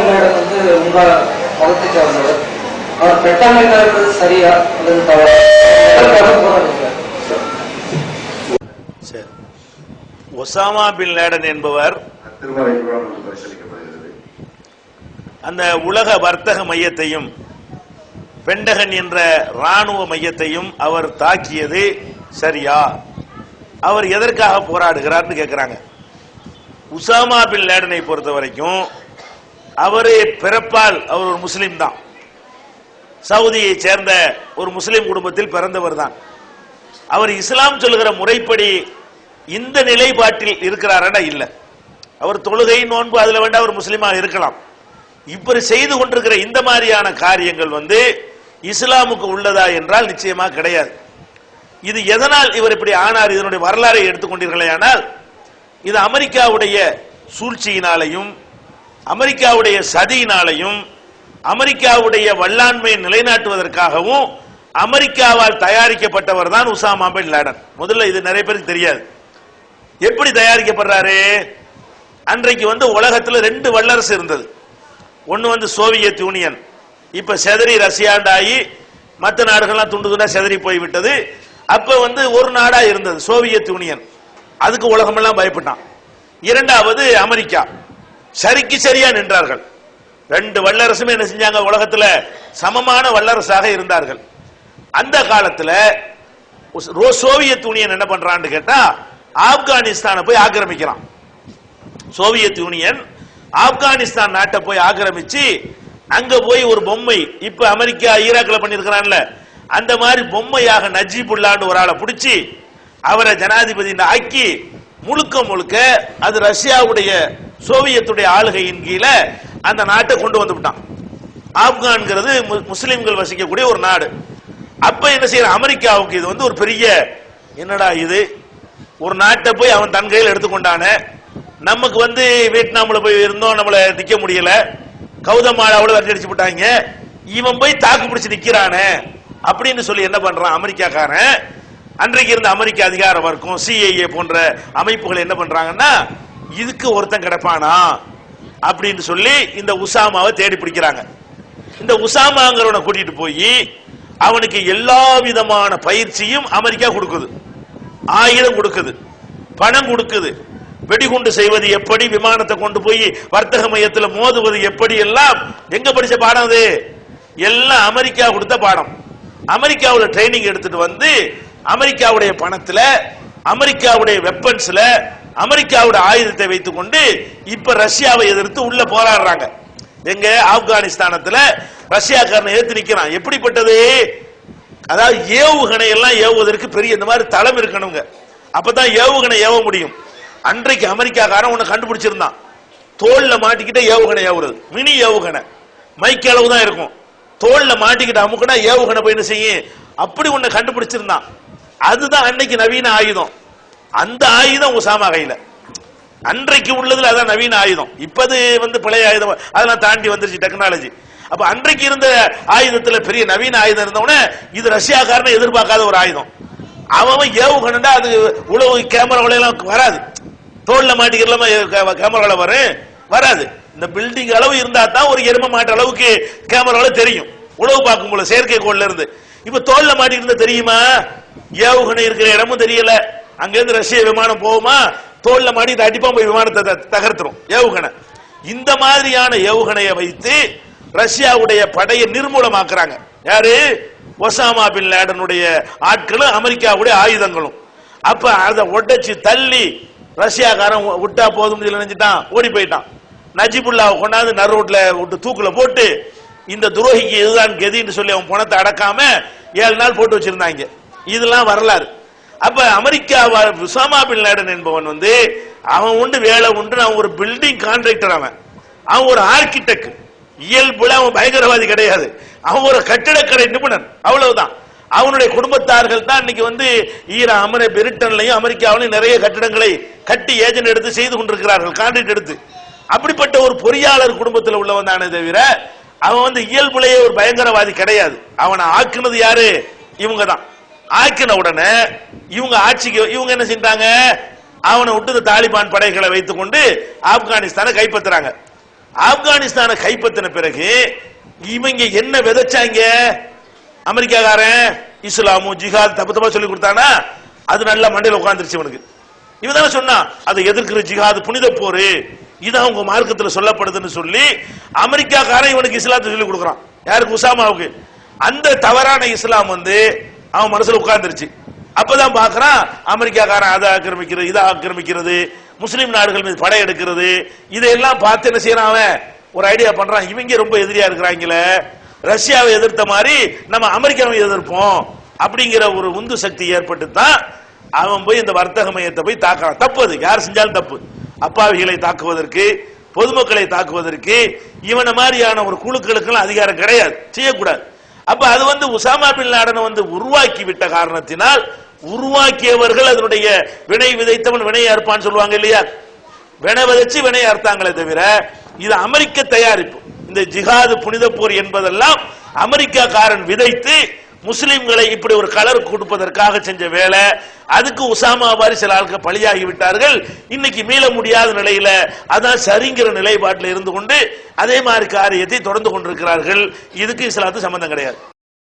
Bin Laden வந்து உங்க மதத்தை சார்ந்தவர், அவர் பெட்டாமைக்கா இருக்கிறது சரியா அல்லது தவறா? சரி, ஒசாமா பின் லேடன் என்பவர் அந்த உலக வர்த்தக மையத்தையும் பெண்டகன் என்ற ராணுவ மையத்தையும் அவர் தாக்கியது சரியா? அவர் எதற்காக போராடுகிறார்னு கேட்கிறாங்க. உசாமா பின் லேடனை பொறுத்த வரைக்கும் அவரு பிறப்பால் அவர் ஒரு முஸ்லீம் தான், சவுதியை சேர்ந்த ஒரு முஸ்லீம் குடும்பத்தில் பிறந்தவர் தான். அவர் இஸ்லாம் சொல்லுகிற முறைப்படி இந்த நிலைப்பாட்டில் இருக்கிறாரா? இல்ல. அவர் தொழுகை நோன்பு அதுல வேண்டாம் அவர் முஸ்லீமாக இருக்கலாம். இப்படி செய்து கொண்டிருக்கிற இந்த மாதிரியான காரியங்கள் வந்து இஸ்லாமுக்கு உள்ளதா என்றால் நிச்சயமா கிடையாது. இது எதனால் இவர் இப்படி ஆனார், இதனுடைய வரலாறை எடுத்துக்கொண்டீர்களே ஆனால் இது அமெரிக்காவுடைய சூழ்ச்சியினாலையும் அமெரிக்காவுடைய சதியினாலையும் அமெரிக்காவுடைய வல்லாண்மையை நிலைநாட்டுவதற்காகவும் அமெரிக்காவால் தயாரிக்கப்பட்டவர் தான் உசாமா பின் லேடன். முதல்ல இது நிறைய பேருக்கு தெரியாது. எப்படி தயாரிக்கப்படுறாரு? அன்றைக்கு வந்து உலகத்தில் 2 வல்லரசு இருந்தது. ஒன்னு வந்து சோவியத் யூனியன், இப்ப செதறி ரஷ்யாண்டாயி மற்ற நாடுகள்லாம் துண்டு துண்டா செதறி போய்விட்டது. அப்ப வந்து ஒரு நாடா இருந்தது சோவியத் யூனியன், அதுக்கு உலகமெல்லாம் பயப்பட்டான். இரண்டாவது அமெரிக்கா, சரிக்கு சரியா நின்றார்கள். 2 வல்லரசுமே என்ன செஞ்சாங்க, உலகத்துல சமமான வல்லரசாக இருந்தார்கள். அந்த காலத்துல சோவியத் யூனியன் என்ன பண்றான்னு கேட்டா ஆப்கானிஸ்தானை போய் ஆக்கிரமிக்கிறான். சோவியத் யூனியன் ஆப்கானிஸ்தான் நாட்டை போய் ஆக்கிரமிச்சு அங்க போய் ஒரு பொம்மை, இப்ப அமெரிக்கா ஈராக்ல பண்ணிருக்கிறான்ல அந்த மாதிரி பொம்மையாக நஜீபுல்லான்னு ஒரு ஆளை பிடிச்சி அவரை ஜனாதிபதி ஆக்கி முழுக்க முழுக்க அது ரஷ்யாவுடைய சோவியத்துடைய ஆளுகையின் கீழே அந்த நாட்டை கொண்டு வந்து விட்டான். ஆப்கான்ங்கிறது முஸ்லிம்கள் வசிக்கக்கூடிய ஒரு நாடு. அப்ப என்ன செய்யற அமெரிக்காவுக்கு இது வந்து ஒரு பெரிய, என்னடா இது, ஒரு நாட்டை போய் அவன் தன் கையில் எடுத்துக்கொண்டானே, நமக்கு வந்து வியட்நாம்ல போய் இருந்தோம், நம்மள நிக்க முடியல, கௌதமாலாவோட அடிச்சு விட்டாங்க, இவன் போய் தாக்கு பிடிச்சு நிக்கிறானே அப்படின்னு சொல்லி என்ன பண்றான் அமெரிக்காக்காரன், அன்றைக்கு இருந்த அமெரிக்க அதிகார வர்க்கம் சிஐஏ போன்ற அமைப்புகள் என்ன பண்றாங்கன்னா இதுக்கு ஒருத்தன் கிடைப்பானா அப்படின்னு சொல்லி இந்த உசாமாவை தேடி பிடிக்கிறாங்க. இந்த உசாமாங்கிறவனை கூட்டிட்டு போய் அவனுக்கு எல்லா விதமான பயிற்சியும் அமெரிக்கா கொடுக்குது, ஆயுதம் கொடுக்குது, பணம் கொடுக்குது, வெடிகுண்டு செய்வது எப்படி, விமானத்தை கொண்டு போய் வர்த்தக மையத்தில் மோதுவது எப்படி, எல்லாம் எங்க படிச்ச பாடம் அது? எல்லாம் அமெரிக்கா கொடுத்த பாடம். அமெரிக்காவுல ட்ரைனிங் எடுத்துட்டு வந்து அமெரிக்காவுடைய பணத்துல அமெரிக்காவுடைய வெப்பன்ஸ்ல அமெரிக்காவுடைய ஆயுதத்தை வைத்துக் கொண்டு இப்ப ரஷ்யாவை எதிர்த்து உள்ள போராடுறாங்க. எங்க ஆப்கானிஸ்தானத்துல ரஷ்யாக்காரனை எதிர்த்து நிக்கிறான். எப்படிப்பட்டது? அதாவது ஏவுகணை எல்லாம் ஏவுவதற்கு பெரிய இந்த மாதிரி தளம் இருக்கணுங்க, அப்பதான் ஏவுகணை ஏவ முடியும். அன்றைக்கு அமெரிக்காக்காரன் ஒண்ணு கண்டுபிடிச்சிருந்தான், தோல்ல மாட்டிக்கிட்ட ஏவுகணை ஏவுறது, மினி ஏவுகணை, மைக்கு அளவு தான் இருக்கும், தோல்ல மாட்டிக்கிட்ட அமுக்குனா ஏவுகணை போய் என்ன செய்யும், அப்படி ஒண்ணு கண்டுபிடிச்சிருந்தான். அதுதான் அன்னைக்கு நவீன ஆயுதம். அந்த ஆயுதம் உசாமா கையில, அன்றைக்கு உள்ளதுல அதான் நவீன ஆயுதம். இப்பது வந்து பழைய ஆயுதம், அதெல்லாம் தாண்டி வந்துருச்சு டெக்னாலஜி. அப்ப அன்றைக்கு இருந்த ஆயுதத்துல பெரிய நவீன ஆயுதம் இருந்தவன இது ரஷ்யாக்காரனை எதிர்பார்க்காத ஒரு ஆயுதம். அவன் ஏவுகணா அது உளவு கேமராவில எல்லாம் வராது, தோல்ல மாட்டிக்கிறலாம கேமரால வராது. இந்த பில்டிங் அளவு இருந்தா தான் ஒரு எரும மாட்ட அளவுக்கு கேமரால தெரியும், உளவு பார்க்கும் போல செயற்கைக்கோள்ல இருந்து. இப்ப தோல்ல மாட்டிக்கிட்டு தெரியுமா? ஏவுகணை இருக்கிற இடமும் தெரியல, அங்க இருந்து ரஷ்ய விமானம் போகுமா, தோல்ல மாட்டி அடிப்பா போய் விமானத்தை தகர்த்துரும் ஏவுகணை. இந்த மாதிரியான ஏவுகணையை வைத்து ரஷ்யாவுடைய படையை நிர்மூலமாக்குறாங்க. யாரு? ஒசாமா பின் லேடனுடைய ஆட்களும் அமெரிக்காவுடைய ஆயுதங்களும். அப்ப அதை உடைச்சு தள்ளி ரஷ்யாக்காரன் விட்டா போதும் நினைச்சிட்டான், ஓடி போயிட்டான். நஜிபுல்லாவை கொண்டாந்து நடு ரோட்ல விட்டு தூக்குல போட்டு இந்த துரோகிக்கு இதுதான் கெதின்னு சொல்லி அவன் பணத்தை அடக்காம 7 நாள் போட்டு வச்சிருந்தாங்க. இதெல்லாம் வரலாறு. அப்ப அமெரிக்கா உசாமா பின் லேடன் என்பவன் வந்து அவன் உண்டு வேலை உண்டு, அவன் ஒரு பில்டிங் கான்ட்ராக்டர், அவன் ஒரு ஆர்கிடெக்ட், இயல்புல அவன் பயங்கரவாதி கிடையாது, அவன் ஒரு கட்டிடக்கலை நிபுணர், அவ்வளவுதான். அவனுடைய குடும்பத்தார்கள் தான் இன்னைக்கு வந்து ஈரான் பிரிட்டன்லையும் அமெரிக்காவிலையும் நிறைய கட்டிடங்களை கட்டி ஏஜென்ட் எடுத்து செய்து கொண்டிருக்கிறார்கள், கான்ட்ராக்ட் எடுத்து. அப்படிப்பட்ட ஒரு பொறியாளர் குடும்பத்தில் உள்ளவன் தானே தவிர அவன் வந்து இயல்புலேயே ஒரு பயங்கரவாதி கிடையாது. அவனை ஆக்குனது யாரு? இவங்க தான். ஆக்கின உடனே இவங்க ஆட்சிக்கு இவங்க என்ன செஞ்சாங்க, அவனை விட்டு தாலிபான் படைகளை வைத்துக் கொண்டு ஆப்கானிஸ்தானை கைப்பற்றுறாங்க. ஆப்கானிஸ்தானை கைப்பற்றின பிறகு இவங்க என்ன விதைச்சாங்க? அமெரிக்காக்காரன் இஸ்லாமும் ஜிஹாத் தப்பு தப்பா சொல்லி கொடுத்தானா அது நல்லா மண்டையில் உட்கார்ந்துருச்சு இவனுக்கு. இவன் தானே சொன்னா அதை எதிர்க்கிற ஜிஹாத் புனித போரு இதான் உங்க மார்க்கத்தில் சொல்லப்படுதுன்னு சொல்லி அமெரிக்காக்காரன் இவனுக்கு இஸ்லாத்தை சொல்லி கொடுக்குறான். யாருக்கு? உசாமாவுக்கு. அந்த தவறான இஸ்லாம் அவன் மனசுல உட்கார்ந்துருச்சு. அப்பதான் பாக்குறான் அமெரிக்காக்காரன் அதை ஆக்கிரமிக்கிறது இதை ஆக்கிரமிக்கிறது முஸ்லீம் நாடுகள் மீது படை எடுக்கிறது இதையெல்லாம் பார்த்து என்ன செய்யறான்? அவன் ஒரு ஐடியா பண்றான், இவங்க ரொம்ப எதிரியா இருக்கிறாங்களே, ரஷ்யாவை எதிர்த்த மாதிரி நம்ம அமெரிக்காவை எதிர்ப்போம் அப்படிங்கிற ஒரு உந்து சக்தி ஏற்பட்டு தான் அவன் போய் இந்த வர்த்தக மையத்தை போய் தாக்குறான். தப்பு, அது யார் செஞ்சாலும் தப்பு. அப்பாவிகளை தாக்குவதற்கு, பொதுமக்களை தாக்குவதற்கு இவன மாதிரியான ஒரு குழுக்களுக்கெல்லாம் அதிகாரம் கிடையாது, செய்யக்கூடாது. அப்ப அது உசாமா பின் லாடனை உருவாக்கி விட்ட காரணத்தினால் உருவாக்கியவர்கள் அதனுடைய வினை விதைத்தவன் வினை அறுப்பான்னு சொல்லுவாங்க இல்லையா, வினை விதைச்சு வினை அறுத்தாங்களே தவிர இது அமெரிக்க தயாரிப்பு. இந்த ஜிஹாது புனித போர் என்பதெல்லாம் அமெரிக்காக்காரன் விதைத்து முஸ்லிம்களை இப்படி ஒரு கலர் கொடுப்பதற்காக செஞ்ச வேலை. அதுக்கு உசாமா மாதிரி சில ஆட்கள் பலியாகி விட்டார்கள். இன்னைக்கு மீள முடியாத நிலையில அதான் சரிங்கிற நிலைப்பாட்டில் இருந்து கொண்டு அதே மாதிரி காரியத்தை தொடர்ந்து கொண்டிருக்கிறார்கள். இதுக்கு இஸ்லாத்துக்கு சம்பந்தம் கிடையாது.